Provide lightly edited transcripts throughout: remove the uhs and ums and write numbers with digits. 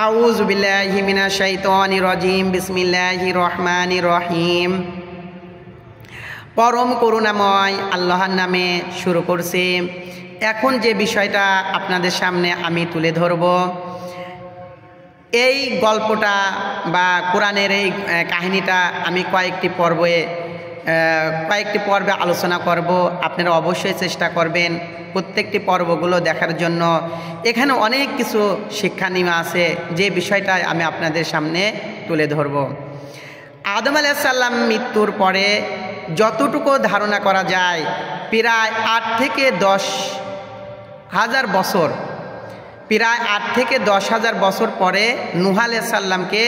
আউযু বিল্লাহি মিনাশ শাইতানির রাজিম। বিসমিল্লাহির রহমানির রহিম। পরম করুণাময় আল্লাহর নামে শুরু করছি। এখন যে বিষয়টা আপনাদের সামনে আমি তুলে ধরব, এই গল্পটা বা কোরআনের এই কাহিনীটা আমি কয়েকটি পর্বে আলোচনা করব। আপনারা অবশ্যই চেষ্টা করবেন প্রত্যেকটি পর্বগুলো দেখার জন্য। এখানে অনেক কিছু শিক্ষানীয় আছে, যে বিষয়টা আমি আপনাদের সামনে তুলে ধরব। আদম আলাইহিস সালাম মৃত্যুর পরে যতটুকু ধারণা করা যায়, প্রায় 8 থেকে 10,000 বছর, প্রায় 8 থেকে 10,000 বছর পরে নূহ আলাইহিস সালামকে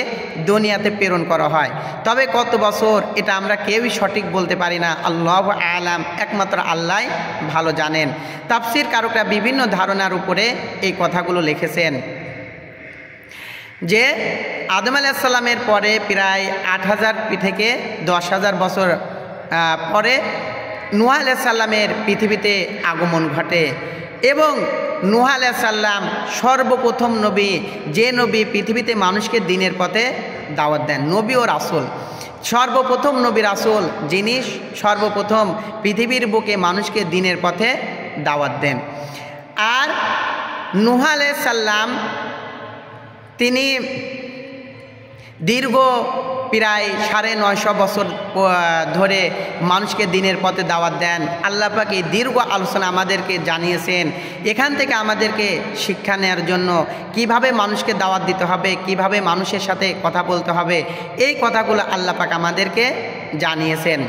দুনিয়াতে প্রেরণ করা হয়। তবে কত বছর এটা আমরা কেউই সঠিক বলতে পারি না, আল্লাহু আলাম, একমাত্র আল্লাহ ভালো জানেন। তাফসীর কারকরা বিভিন্ন ধারণার উপরে এই কথাগুলো লিখেছেন যে আদম আলাইহিস সালামের পরে প্রায় 8,000 থেকে 10,000 বছর পরে নূহ আলাইহিস সালামের পৃথিবীতে আগমন ঘটে এবং নূহ আলাইহিস সালাম সর্বপ্রথম নবী, যে নবী পৃথিবীতে মানুষকে দ্বীনের পথে দাওয়াত দেন, নবী ও রাসূল, সর্বপ্রথম নবী রাসূল, যিনি সর্বপ্রথম পৃথিবীর বুকে মানুষকে দ্বীনের পথে দাওয়াত দেন। আর নূহ আলাইহিস সালাম তিনি দীর্ঘ প্রায় 950 বছর ধরে মানুষকে দ্বীনের পথে দাওয়াত দেন। আল্লাহ পাক এই দীর্ঘ আলোচনা আমাদেরকে জানিয়েছেন। এখান থেকে আমাদেরকে শিক্ষা নেওয়ার জন্য কিভাবে মানুষকে দাওয়াত দিতে হবে, কিভাবে মানুষের সাথে কথা বলতে হবে, এই কথাগুলো আল্লাহ পাক আমাদেরকে জানিয়েছেন।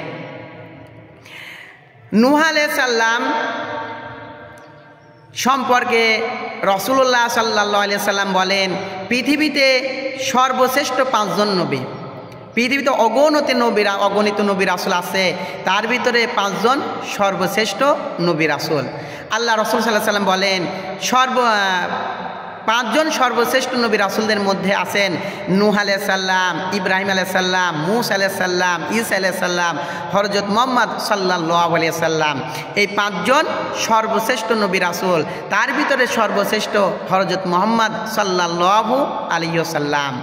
নূহ আলাইহিস সালাম সম্পর্কে রাসূলুল্লাহ সাল্লাল্লাহু আলাইহি সাল্লাম বলেন, পৃথিবীতে সর্বশ্রেষ্ঠ 5 জন নবী, পৃথিবীতে অগণিত নবী রাসূল আছে, তার ভিতরে 5 জন সর্বশ্রেষ্ঠ নবী রাসূল। আল্লাহ রাসূল সাল্লাল্লাহু আলাইহি সাল্লাম বলেন 5 জন সর্বশ্রেষ্ঠ নবী রাসূলদের মধ্যে আছেন নূহ আলাইহিস সালাম, ইব্রাহিম আলাইহিস সালাম, মূসা আলাইহিস সালাম, ঈসা আলাইহিস সালাম, হযরত মুহাম্মদ সাল্লাল্লাহু আলাইহি সাল্লাম। এই 5 জন সর্বশ্রেষ্ঠ নবী রাসূল, তার ভিতরে সর্বশ্রেষ্ঠ হযরত মুহাম্মদ সাল্লাল্লাহু আলাইহি সাল্লাম।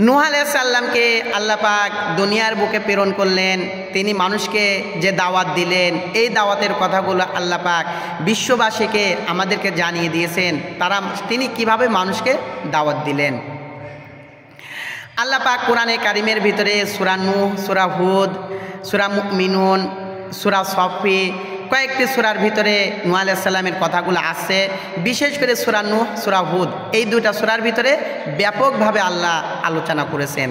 নূহ আলাইহিস সালামকে আল্লাহ পাক দুনিয়ার বুকে প্রেরণ করলেন। তিনি মানুষকে যে দাওয়াত দিলেন, এই দাওয়াতের কথাগুলো আল্লাহ পাক বিশ্ববাসীকে আমাদেরকে জানিয়ে দিয়েছেন। তিনি কিভাবে মানুষকে দাওয়াত দিলেন। আল্লাহ পাক কোরআনে কারিমের ভিতরে সূরা নূহ, সূরা হুদ, সূরা মুমিনুন, সূরা সফি, কয়েকটি সূরার ভিতরে নূহ আলাইহিস সালামের কথাগুলো আছে। বিশেষ করে সূরা নূহ, সূরা হুদ, এই দুইটা সূরার ভিতরে ব্যাপকভাবে আল্লাহ আলোচনা করেছেন।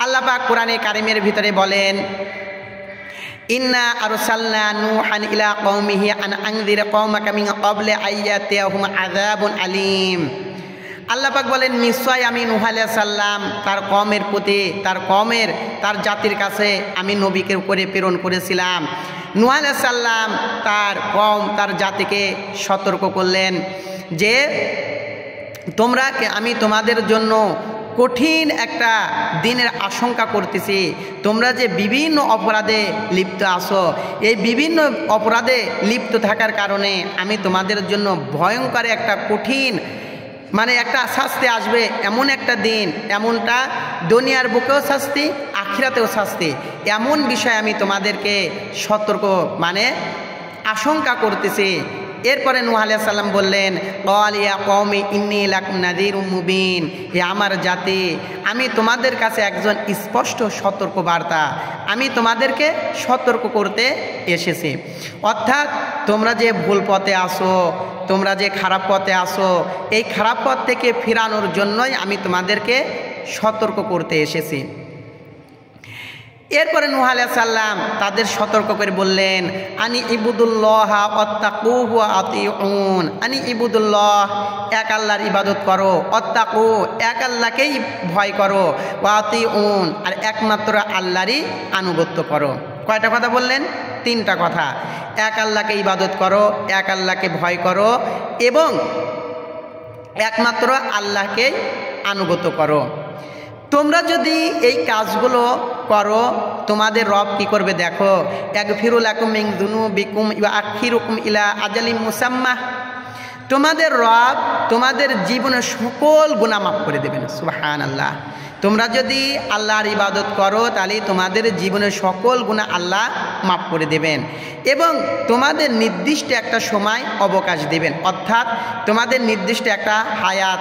আল্লাহ পাক কোরআনে কারিমের ভিতরে বলেন, ইন্না আরসালনা নূহান ইলা কওমিহি আন আনযির কওমাকা মিন ক্বাবলি আইয়াতিয়াহুম আযাবুন আলীম। আল্লাহ পাক বলেন, নিশ্চয় আমি নূহ আলাইহিস সালাম তার কওমের প্রতি, তার জাতির কাছে আমি নবীকে উপরে প্রেরণ করেছিলাম। নূহ আলাইহিস সালাম তার জাতিকে সতর্ক করলেন যে আমি তোমাদের জন্য কঠিন একটা দিনের আশঙ্কা করতেছি। তোমরা যে বিভিন্ন অপরাধে লিপ্ত আছো, এই বিভিন্ন অপরাধে লিপ্ত থাকার কারণে আমি তোমাদের জন্য ভয়ঙ্কর একটা কঠিন একটা শাস্তি আসবে, এমন একটা দিন, এমনটা দুনিয়ার বুকেও শাস্তি, আখিরাতেও শাস্তি, এমন বিষয় আমি তোমাদেরকে সতর্ক আশঙ্কা করতেছি। এরপরে নূহ আলাইহিস সালাম বললেন, ক্বাল ইয়া কওমি ইন্নী লাকুম নাযীরুম মুবিন, হে আমার জাতি, আমি তোমাদের কাছে একজন স্পষ্ট সতর্ক বার্তা, আমি তোমাদেরকে সতর্ক করতে এসেছি। অর্থাৎ তোমরা যে ভুল পথে আসো, তোমরা যে খারাপ পথে আসো, এই খারাপ পথ থেকে ফেরানোর জন্যই আমি তোমাদেরকে সতর্ক করতে এসেছি। এরপরে নূহ আলাইহিস সালাম তাদের সতর্ক করে বললেন, আনি ইবুদুল্লাহ ওয়াত্তাকুহু ওয়া আতিউন, আনি ইবুদুল্লাহ, এক আল্লাহর ইবাদত করো, ওয়াত্তাকু, এক আল্লাহকেই ভয় করো, ওয়া আতিউন, আর একমাত্র আল্লাহরই আনুগত্য করো। কয়টা কথা বললেন? 3টা কথা। এক আল্লাহকে ইবাদত করো, এক আল্লাহকে ভয় করো এবং একমাত্র আল্লাহকে আনুগত্য করো। তোমরা যদি এই কাজগুলো করো, তোমাদের রব কি করবে দেখো, ইয়াগফিরু লাকুম মিন যুনুবিকুম ওয়া আখিরুকুম ইলা আজালিম মুসাম্মা, তোমাদের রব তোমাদের জীবনের সকল গুনাহ মাফ করে দেবেন। সুবহানাল্লাহ। তোমরা যদি আল্লাহর ইবাদত করো তাহলে তোমাদের জীবনের সকল গুনাহ আল্লাহ মাফ করে দেবেন এবং তোমাদের নির্দিষ্ট একটা সময় অবকাশ দেবেন, অর্থাৎ তোমাদের নির্দিষ্ট একটা হায়াত,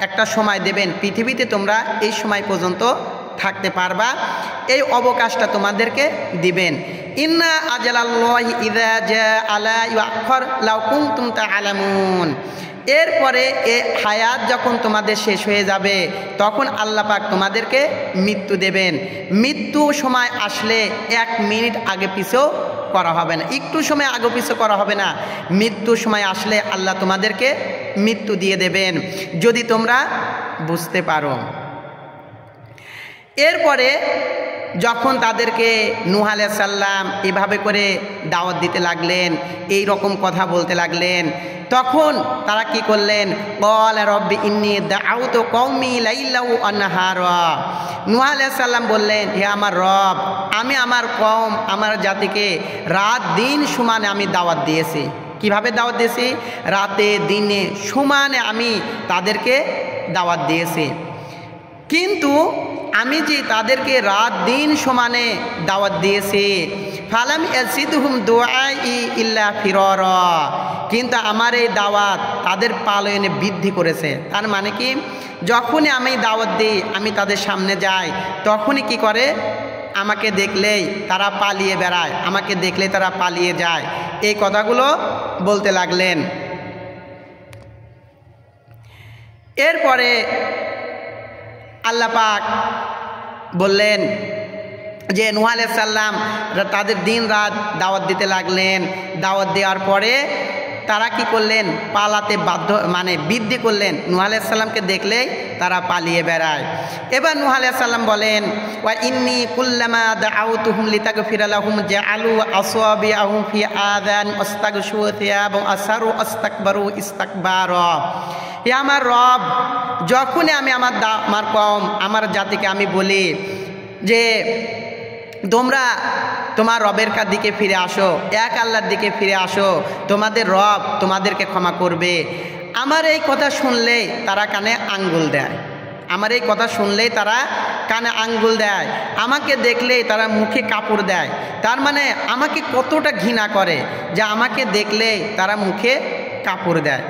একটা সময় দেবেন, পৃথিবীতে তোমরা এই সময় পর্যন্ত থাকতে পারবা, এই অবকাশটা তোমাদেরকে দিবেন। ইন্না আজালাল্লাহি ইযা জাআ লা ইউআখখার লাউ কুনতুম তা'লামুন। এরপরে এ হায়াত যখন তোমাদের শেষ হয়ে যাবে তখন আল্লাহ পাক তোমাদেরকে মৃত্যু দেবেন। মৃত্যু সময় আসলে 1 মিনিট আগে পিছেও করা হবে না, একটু সময় আগে পিছু করা হবে না। মৃত্যু সময় আসলে আল্লাহ তোমাদেরকে মৃত্যু দিয়ে দেবেন যদি তোমরা বুঝতে পারো। এরপরে যখন তাদেরকে নূহ আলাইহিস সালাম এভাবে করে দাওয়াত দিতে লাগলেন, এই রকম কথা বলতে লাগলেন, তখন তারা কি করলেন? ক্বালা রব্বি ইন্নী দাআউতু কওমি লাইলাও ওয়া নাহারা। নূহ আলাইহিস সালাম বললেন, হে আমার রব, আমি আমার কওম, আমার জাতিকে রাত দিন সমানে আমি দাওয়াত দিয়েছি। কিভাবে দাওয়াত দিয়েছি? রাতে দিনে সমানে আমি তাদেরকে দাওয়াত দিয়েছি, কিন্তু আমি যে তাদেরকে রাত দিন সমানে দাওয়াত দিয়েছি, ফালাম ইয়াজিদহুম দুআই ইল্লা ফিরারা, কিন্তু আমার এই দাওয়াত তাদের পালনে বৃদ্ধি করেছে। তার মানে কি? যখনই আমি দাওয়াত দিই, আমি তাদের সামনে যাই, তখনই কি করে? আমাকে দেখলেই তারা পালিয়ে বেড়ায়, আমাকে দেখলেই তারা পালিয়ে যায়। এই কথাগুলো বলতে লাগলেন। এরপরে আল্লাহ পাক বললেন যে নূহ আলাইহিস সালাম তাদের দিন রাত দাওয়াত দিতে লাগলেন। দাওয়াত দেওয়ার পরে তারা কি করলেন? পালাতে বাধ্য, মানে বৃদ্ধি করলেন। নূহ আলাইহিস সালামকে দেখলেই তারা পালিয়ে বেড়ায়। এবার নূহ আলাইহিস সালাম বলেন, ওয়া ইন্নী কুল্লামা দাআউতুহুম লিতাগফিরা লাহুম জাআলু আসাবিআহুম ফি আযান ওয়াস্তাগশু থিয়াবাহুম আসারু আস্তাকবারু ইস্তাকবারা। হে আমার রব, যখনই আমি আমার কওম, আমার জাতিকে আমি বলি যে তোমরা তোমার রবের দিকে ফিরে আসো, এক আল্লাহর দিকে ফিরে আসো, তোমাদের রব তোমাদেরকে ক্ষমা করবে, আমার এই কথা শুনলেই তারা কানে আঙ্গুল দেয়। আমার এই কথা শুনলেই তারা কানে আঙ্গুল দেয়, আমাকে দেখলেই তারা মুখে কাপড় দেয়। তার মানে আমাকে কতটা ঘৃণা করে যে আমাকে দেখলেই তারা মুখে কাপড় দেয়।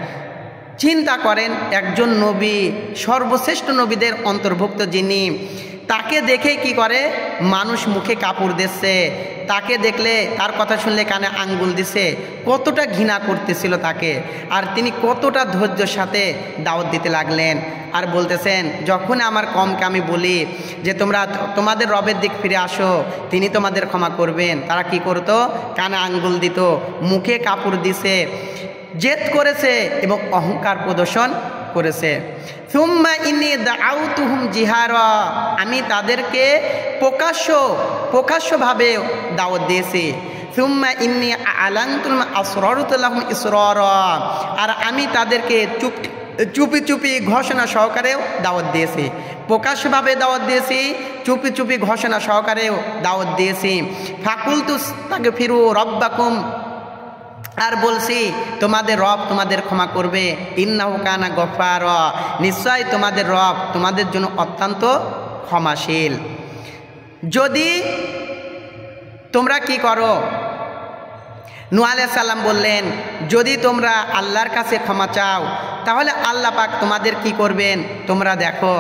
চিন্তা করেন, একজন নবী, সর্বশ্রেষ্ঠ নবীদের অন্তর্ভুক্ত যিনি, তাকে দেখে কি করে? মানুষ মুখে কাপড় দিচ্ছে, তাকে দেখলে, তার কথা শুনলে কানে আঙ্গুল দিছে। কতটা ঘৃণা করতেছিল তাকে, আর তিনি কতটা ধৈর্যের সাথে দাওয়াত দিতে লাগলেন। আর বলতেছেন, যখন আমার কমকে আমি বলি যে তোমরা তোমাদের রবের দিক ফিরে আসো, তিনি তোমাদের ক্ষমা করবেন, তারা কি করতো? কানে আঙ্গুল দিত, মুখে কাপড় দিছে, জেদ করেছে এবং অহংকার প্রদর্শন করেছে। সুম্মা ইন্নী দাআউতুহুম জিহারা, আমি তাদেরকে প্রকাশ্যভাবে দাওয়াত দিয়েছি। সুম্মা ইন্নী আলানতু আসরারতু লাহুম ইসরারা, আর আমি তাদেরকে চুপি চুপি ঘোষণা সহকারেও দাওয়াত দিয়েছি। প্রকাশ্যভাবে দাওয়াত দিয়েছি, চুপি চুপি ঘোষণা সহকারেও দাওয়াত দিয়েছি। ফাকুলতু আস্তাগফিরু রাব্বাকুম, আর বলছি তোমাদের রব তোমাদের ক্ষমা করবে। ইন্নাহু কানা গফফারা, নিশ্চয় তোমাদের রব তোমাদের জন্য অত্যন্ত ক্ষমাশীল। যদি তোমরা কি করো? নূহ আলাইহিস সালাম বললেন, যদি তোমরা আল্লাহর কাছে ক্ষমা চাও তাহলে আল্লাহ পাক তোমাদের কি করবেন তোমরা দেখো।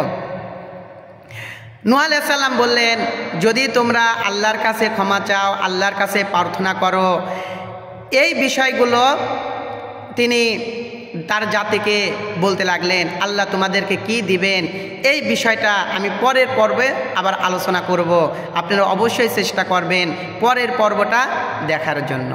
নূহ আলাইহিস সালাম বললেন, যদি তোমরা আল্লাহর কাছে ক্ষমা চাও, আল্লাহর কাছে প্রার্থনা করো, এই বিষয়গুলো তিনি তার জাতিকে বলতে লাগলেন। আল্লাহ তোমাদেরকে কি দিবেন এই বিষয়টা আমি পরের পর্বে আবার আলোচনা করব। আপনারা অবশ্যই চেষ্টা করবেন পরের পর্বটা দেখার জন্য।